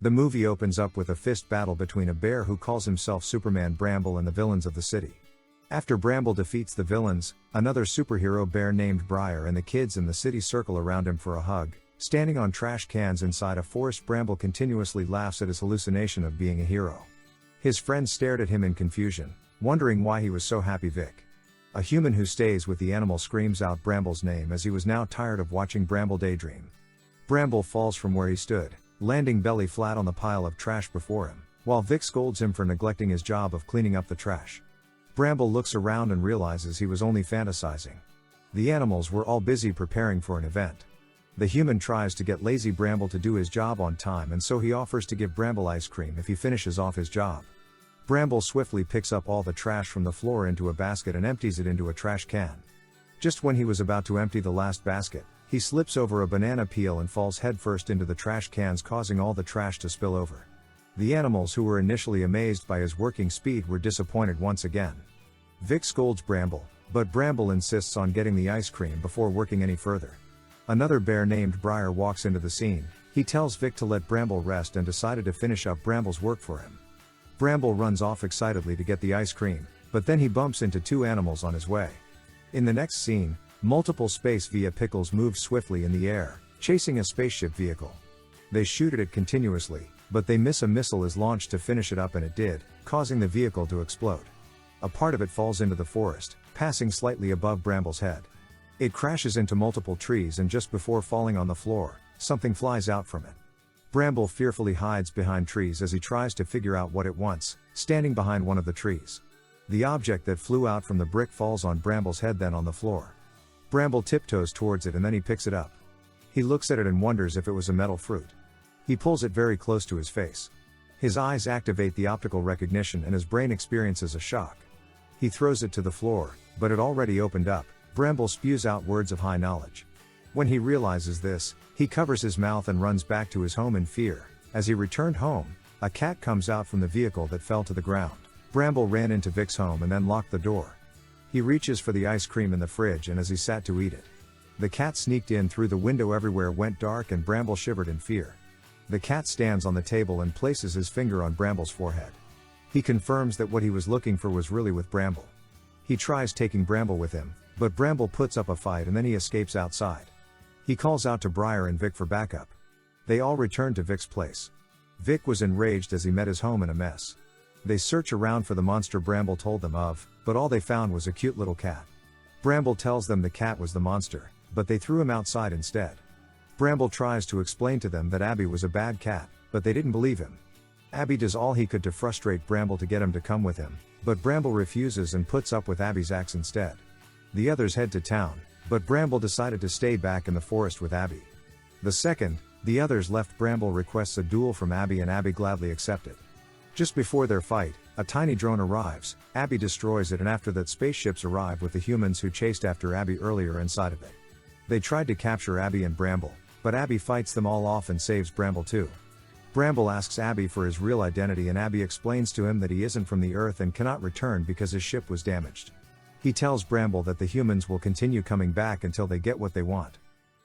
The movie opens up with a fist battle between a bear who calls himself Superman Bramble and the villains of the city. After Bramble defeats the villains, another superhero bear named Briar and the kids in the city circle around him for a hug. Standing on trash cans inside a forest, Bramble continuously laughs at his hallucination of being a hero. His friends stared at him in confusion, wondering why he was so happy. Vic, a human who stays with the animal, screams out Bramble's name as he was now tired of watching Bramble daydream. Bramble falls from where he stood, landing belly flat on the pile of trash before him, while Vic scolds him for neglecting his job of cleaning up the trash. Bramble looks around and realizes he was only fantasizing. The animals were all busy preparing for an event. The human tries to get lazy Bramble to do his job on time, and so he offers to give Bramble ice cream if he finishes off his job. Bramble swiftly picks up all the trash from the floor into a basket and empties it into a trash can. Just when he was about to empty the last basket, he slips over a banana peel and falls headfirst into the trash cans, causing all the trash to spill over. The animals, who were initially amazed by his working speed, were disappointed once again. Vic scolds Bramble, but Bramble insists on getting the ice cream before working any further. Another bear named Briar walks into the scene. He tells Vic to let Bramble rest and decided to finish up Bramble's work for him. Bramble runs off excitedly to get the ice cream, but then he bumps into two animals on his way. In the next scene, multiple space vehicles move swiftly in the air, chasing a spaceship vehicle. They shoot at it continuously, but they miss. A missile is launched to finish it up, and it did, causing the vehicle to explode. A part of it falls into the forest, passing slightly above Bramble's head. It crashes into multiple trees, and just before falling on the floor, something flies out from it. Bramble fearfully hides behind trees as he tries to figure out what it wants, standing behind one of the trees. The object that flew out from the brick falls on Bramble's head, then on the floor. Bramble tiptoes towards it and then he picks it up. He looks at it and wonders if it was a metal fruit. He pulls it very close to his face. His eyes activate the optical recognition and his brain experiences a shock. He throws it to the floor, but it already opened up. Bramble spews out words of high knowledge. When he realizes this, he covers his mouth and runs back to his home in fear. As he returned home, a cat comes out from the vehicle that fell to the ground. Bramble ran into Vic's home and then locked the door. He reaches for the ice cream in the fridge, and as he sat to eat it, the cat sneaked in through the window. Everywhere went dark and Bramble shivered in fear. The cat stands on the table and places his finger on Bramble's forehead. He confirms that what he was looking for was really with Bramble. He tries taking Bramble with him, but Bramble puts up a fight and then he escapes outside. He calls out to Briar and Vic for backup. They all return to Vic's place. Vic was enraged as he met his home in a mess. They search around for the monster Bramble told them of, but all they found was a cute little cat. Bramble tells them the cat was the monster, but they threw him outside instead. Bramble tries to explain to them that Abby was a bad cat, but they didn't believe him. Abby does all he could to frustrate Bramble to get him to come with him, but Bramble refuses and puts up with Abby's axe instead. The others head to town, but Bramble decided to stay back in the forest with Abby. The second the others left, Bramble requests a duel from Abby and Abby gladly accepted. Just before their fight, a tiny drone arrives. Abby destroys it, and after that, spaceships arrive with the humans who chased after Abby earlier inside of it. They tried to capture Abby and Bramble, but Abby fights them all off and saves Bramble too. Bramble asks Abby for his real identity, and Abby explains to him that he isn't from the Earth and cannot return because his ship was damaged. He tells Bramble that the humans will continue coming back until they get what they want.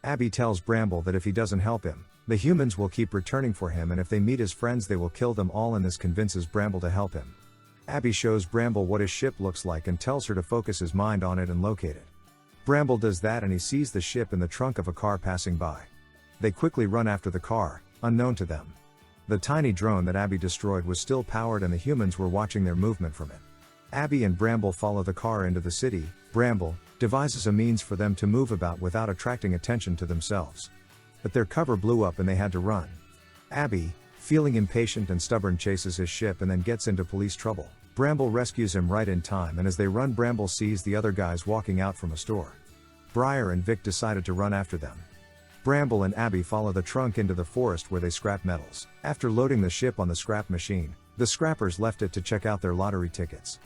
Abby tells Bramble that if he doesn't help him, the humans will keep returning for him, and if they meet his friends they will kill them all, and this convinces Bramble to help him. Abby shows Bramble what his ship looks like and tells her to focus his mind on it and locate it. Bramble does that and he sees the ship in the trunk of a car passing by. They quickly run after the car, unknown to them. The tiny drone that Abby destroyed was still powered and the humans were watching their movement from it. Abby and Bramble follow the car into the city. Bramble devises a means for them to move about without attracting attention to themselves. But their cover blew up and they had to run. Abby, feeling impatient and stubborn, chases his ship and then gets into police trouble. Bramble rescues him right in time, and as they run, Bramble sees the other guys walking out from a store. Briar and Vic decided to run after them. Bramble and Abby follow the trunk into the forest where they scrap metals. After loading the ship on the scrap machine, the scrappers left it to check out their lottery tickets.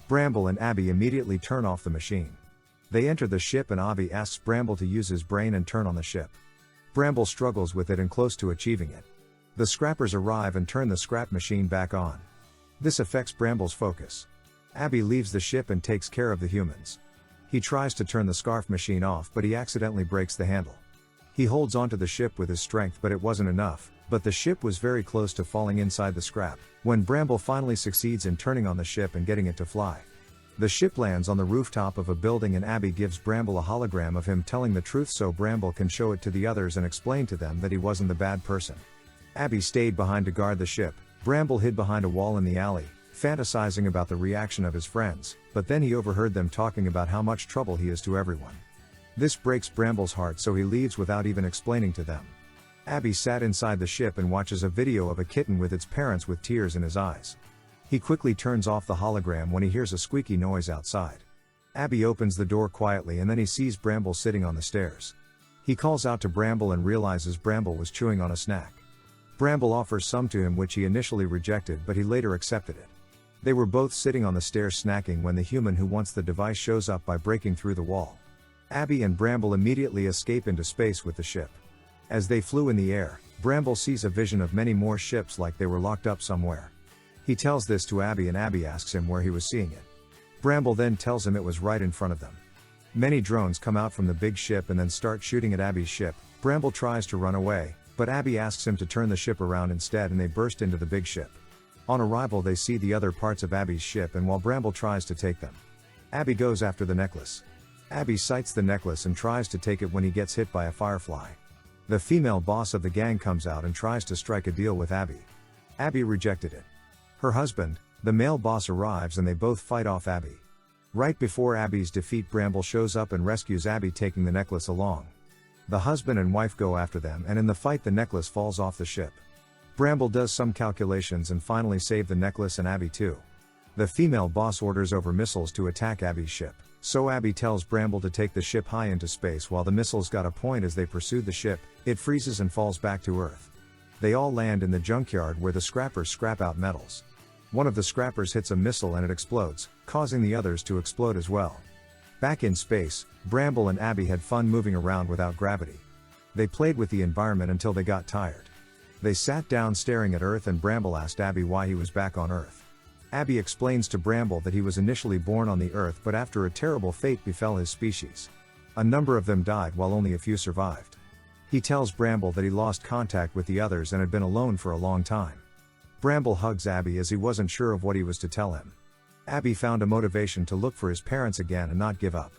Bramble and Abby immediately turn off the machine. They enter the ship and Abby asks Bramble to use his brain and turn on the ship. Bramble struggles with it and close to achieving it. The scrappers arrive and turn the scrap machine back on. This affects Bramble's focus. Abby leaves the ship and takes care of the humans. He tries to turn the scarf machine off, but he accidentally breaks the handle. He holds onto the ship with his strength, but it wasn't enough. But the ship was very close to falling inside the scrap, when Bramble finally succeeds in turning on the ship and getting it to fly. The ship lands on the rooftop of a building and Abby gives Bramble a hologram of him telling the truth so Bramble can show it to the others and explain to them that he wasn't the bad person. Abby stayed behind to guard the ship. Bramble hid behind a wall in the alley, fantasizing about the reaction of his friends, but then he overheard them talking about how much trouble he is to everyone. This breaks Bramble's heart, so he leaves without even explaining to them. Abby sat inside the ship and watches a video of a kitten with its parents with tears in his eyes. He quickly turns off the hologram when he hears a squeaky noise outside. Abby opens the door quietly and then he sees Bramble sitting on the stairs. He calls out to Bramble and realizes Bramble was chewing on a snack. Bramble offers some to him, which he initially rejected, but he later accepted it. They were both sitting on the stairs snacking when the human who wants the device shows up by breaking through the wall. Abby and Bramble immediately escape into space with the ship. As they flew in the air, Bramble sees a vision of many more ships like they were locked up somewhere. He tells this to Abby and Abby asks him where he was seeing it. Bramble then tells him it was right in front of them. Many drones come out from the big ship and then start shooting at Abby's ship. Bramble tries to run away, but Abby asks him to turn the ship around instead and they burst into the big ship. On arrival they see the other parts of Abby's ship and while Bramble tries to take them, Abby goes after the necklace. Abby sights the necklace and tries to take it when he gets hit by a firefly. The female boss of the gang comes out and tries to strike a deal with Abby. Abby rejected it. Her husband, the male boss, arrives and they both fight off Abby. Right before Abby's defeat, Bramble shows up and rescues Abby, taking the necklace along. The husband and wife go after them and in the fight the necklace falls off the ship. Bramble does some calculations and finally save the necklace and Abby too. The female boss orders over missiles to attack Abby's ship. So Abby tells Bramble to take the ship high into space while the missiles got a point. As they pursued the ship, it freezes and falls back to Earth. They all land in the junkyard where the scrappers scrap out metals. One of the scrappers hits a missile and it explodes, causing the others to explode as well. Back in space, Bramble and Abby had fun moving around without gravity. They played with the environment until they got tired. They sat down staring at Earth and Bramble asked Abby why he was back on Earth. Abby explains to Bramble that he was initially born on the Earth, but after a terrible fate befell his species. A number of them died while only a few survived. He tells Bramble that he lost contact with the others and had been alone for a long time. Bramble hugs Abby as he wasn't sure of what he was to tell him. Abby found a motivation to look for his parents again and not give up.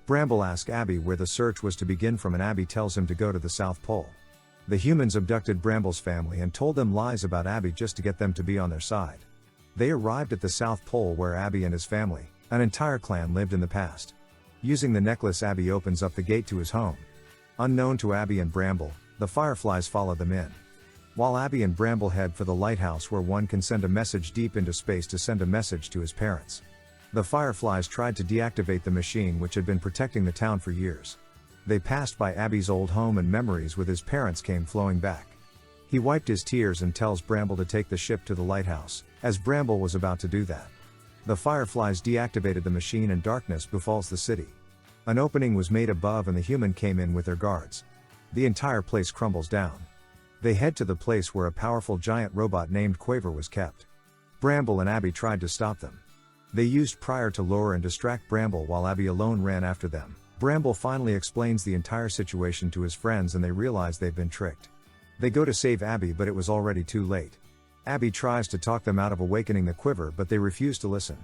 Bramble asks Abby where the search was to begin from and Abby tells him to go to the South Pole. The humans abducted Bramble's family and told them lies about Abby just to get them to be on their side. They arrived at the South Pole where Abby and his family, an entire clan, lived in the past. Using the necklace, Abby opens up the gate to his home. Unknown to Abby and Bramble, the fireflies follow them in. While Abby and Bramble head for the lighthouse where one can send a message deep into space to send a message to his parents. The fireflies tried to deactivate the machine which had been protecting the town for years. They passed by Abby's old home and memories with his parents came flowing back. He wiped his tears and tells Bramble to take the ship to the lighthouse, as Bramble was about to do that. The fireflies deactivated the machine and darkness befalls the city. An opening was made above and the human came in with their guards. The entire place crumbles down. They head to the place where a powerful giant robot named Quaver was kept. Bramble and Abby tried to stop them. They used Pryor to lure and distract Bramble while Abby alone ran after them. Bramble finally explains the entire situation to his friends and they realize they've been tricked. They go to save Abby but it was already too late. Abby tries to talk them out of awakening the Quiver but they refuse to listen.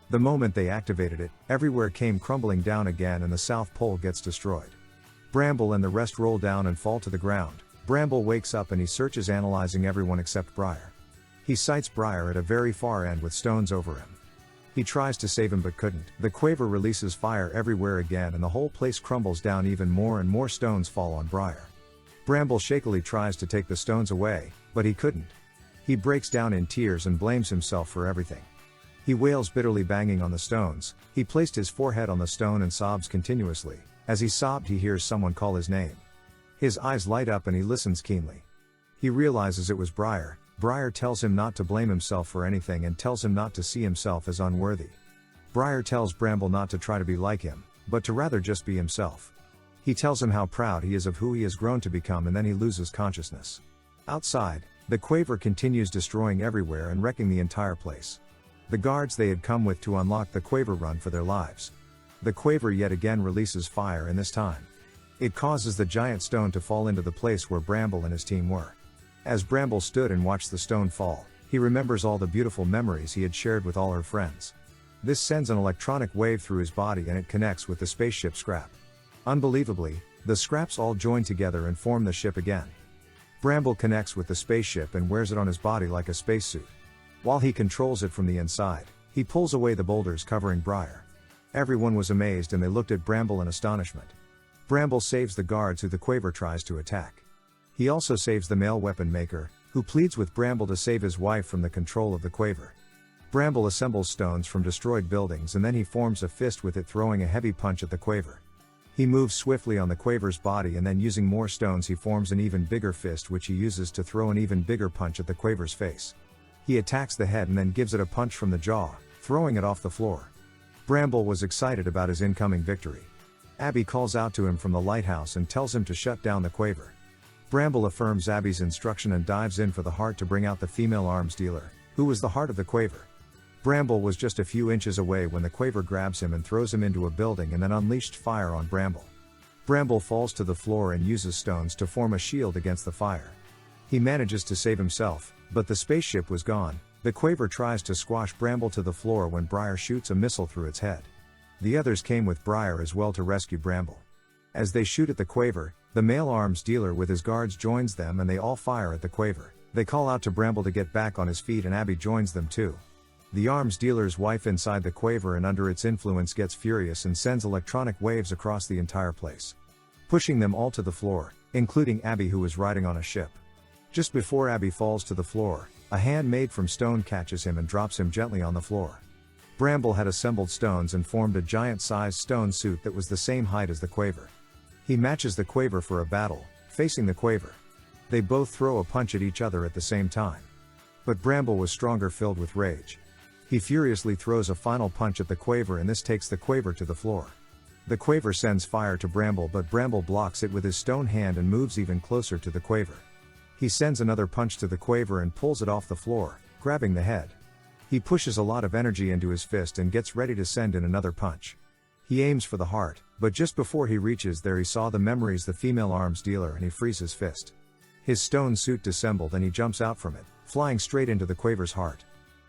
The moment they activated it, everywhere came crumbling down again and the South Pole gets destroyed. Bramble and the rest roll down and fall to the ground. Bramble wakes up and he searches, analyzing everyone except Briar. He sights Briar at a very far end with stones over him. He tries to save him but couldn't. The Quaver releases fire everywhere again and the whole place crumbles down even more and more stones fall on Briar. Bramble shakily tries to take the stones away, but he couldn't. He breaks down in tears and blames himself for everything. He wails bitterly, banging on the stones. He placed his forehead on the stone and sobs continuously. As he sobbed he hears someone call his name. His eyes light up and he listens keenly. He realizes it was Briar. Briar tells him not to blame himself for anything and tells him not to see himself as unworthy. Briar tells Bramble not to try to be like him, but to rather just be himself. He tells him how proud he is of who he has grown to become and then he loses consciousness. Outside, the Quaver continues destroying everywhere and wrecking the entire place. The guards they had come with to unlock the Quaver run for their lives. The Quaver yet again releases fire and this time it causes the giant stone to fall into the place where Bramble and his team were. As Bramble stood and watched the stone fall, he remembers all the beautiful memories he had shared with all her friends. This sends an electronic wave through his body and it connects with the spaceship scrap. Unbelievably, the scraps all join together and form the ship again. Bramble connects with the spaceship and wears it on his body like a spacesuit. While he controls it from the inside, he pulls away the boulders covering Briar. Everyone was amazed and they looked at Bramble in astonishment. Bramble saves the guards who the Quaver tries to attack. He also saves the male weapon maker, who pleads with Bramble to save his wife from the control of the Quaver. Bramble assembles stones from destroyed buildings and then he forms a fist with it, throwing a heavy punch at the Quaver. He moves swiftly on the Quaver's body and then using more stones he forms an even bigger fist which he uses to throw an even bigger punch at the Quaver's face. He attacks the head and then gives it a punch from the jaw, throwing it off the floor. Bramble was excited about his incoming victory. Abby calls out to him from the lighthouse and tells him to shut down the Quaver. Bramble affirms Abby's instruction and dives in for the heart to bring out the female arms dealer, who was the heart of the Quaver. Bramble was just a few inches away when the Quaver grabs him and throws him into a building and then unleashed fire on Bramble. Bramble falls to the floor and uses stones to form a shield against the fire. He manages to save himself, but the spaceship was gone. The Quaver tries to squash Bramble to the floor when Briar shoots a missile through its head. The others came with Briar as well to rescue Bramble. As they shoot at the Quaver, the male arms dealer with his guards joins them and they all fire at the Quaver. They call out to Bramble to get back on his feet and Abby joins them too. The arms dealer's wife inside the Quaver and under its influence gets furious and sends electronic waves across the entire place, pushing them all to the floor, including Abby who is riding on a ship. Just before Abby falls to the floor, a hand made from stone catches him and drops him gently on the floor. Bramble had assembled stones and formed a giant-sized stone suit that was the same height as the Quaver. He matches the Quaver for a battle, facing the Quaver. They both throw a punch at each other at the same time. But Bramble was stronger, filled with rage. He furiously throws a final punch at the Quaver and this takes the Quaver to the floor. The Quaver sends fire to Bramble but Bramble blocks it with his stone hand and moves even closer to the Quaver. He sends another punch to the Quaver and pulls it off the floor, grabbing the head. He pushes a lot of energy into his fist and gets ready to send in another punch. He aims for the heart, but just before he reaches there he saw the memories the female arms dealer and he frees his fist. His stone suit dissembled and he jumps out from it, flying straight into the Quaver's heart.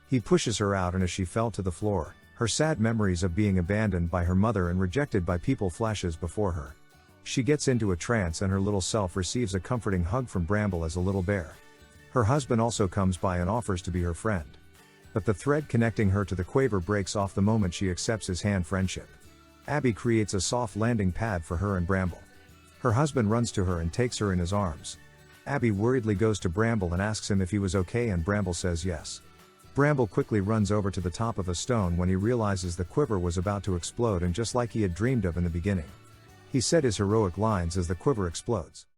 He pushes her out and as she fell to the floor, her sad memories of being abandoned by her mother and rejected by people flashes before her. She gets into a trance and her little self receives a comforting hug from Bramble as a little bear. Her husband also comes by and offers to be her friend. But the thread connecting her to the Quaver breaks off the moment she accepts his hand friendship. Abby creates a soft landing pad for her and Bramble. Her husband runs to her and takes her in his arms. Abby worriedly goes to Bramble and asks him if he was okay and Bramble says yes. Bramble quickly runs over to the top of a stone when he realizes the Quiver was about to explode and just like he had dreamed of in the beginning. He said his heroic lines as the Quiver explodes.